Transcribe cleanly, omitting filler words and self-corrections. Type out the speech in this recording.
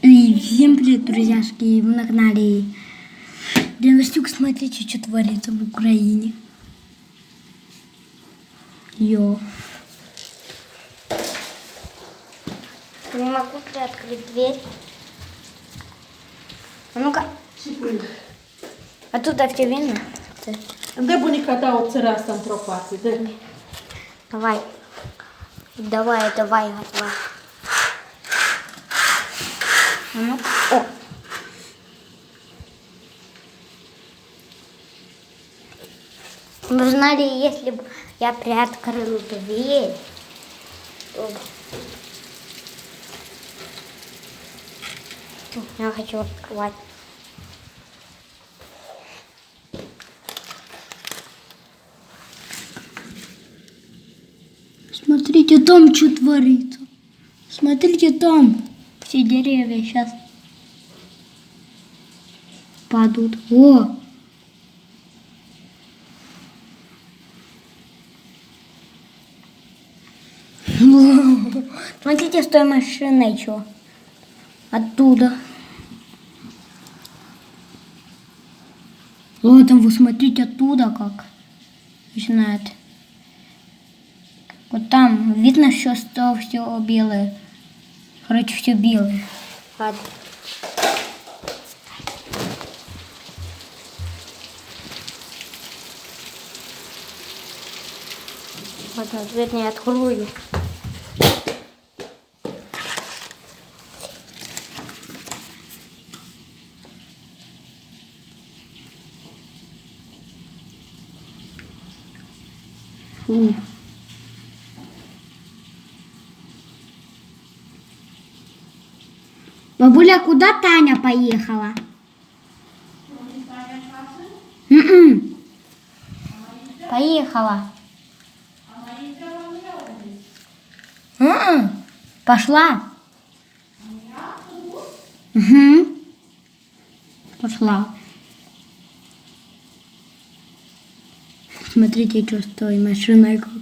И всем привет, друзьяшки! Вы на канале Династюк. Смотрите, что творится в Украине. Йо. Не могу приоткрыть дверь. А ну-ка. А тут все видно? Де буніка оце раз там пропати? Де? Давай. Давай, давай. А ну о. Вы знали, если бы я приоткрыл дверь, то... Я хочу открывать. Смотрите, там что творится. Смотрите, там все деревья сейчас падают. О! Смотрите, с той машиной что. Оттуда. О, там вы смотрите оттуда как. Начинает. Вот там видно, что все белое. Короче, все белое. Ладно. Ладно, дверь не открою. Фу. Бабуля, куда Таня поехала? М-м. Поехала. М-м. Пошла. Угу. Пошла. Смотрите, что с той машиной как.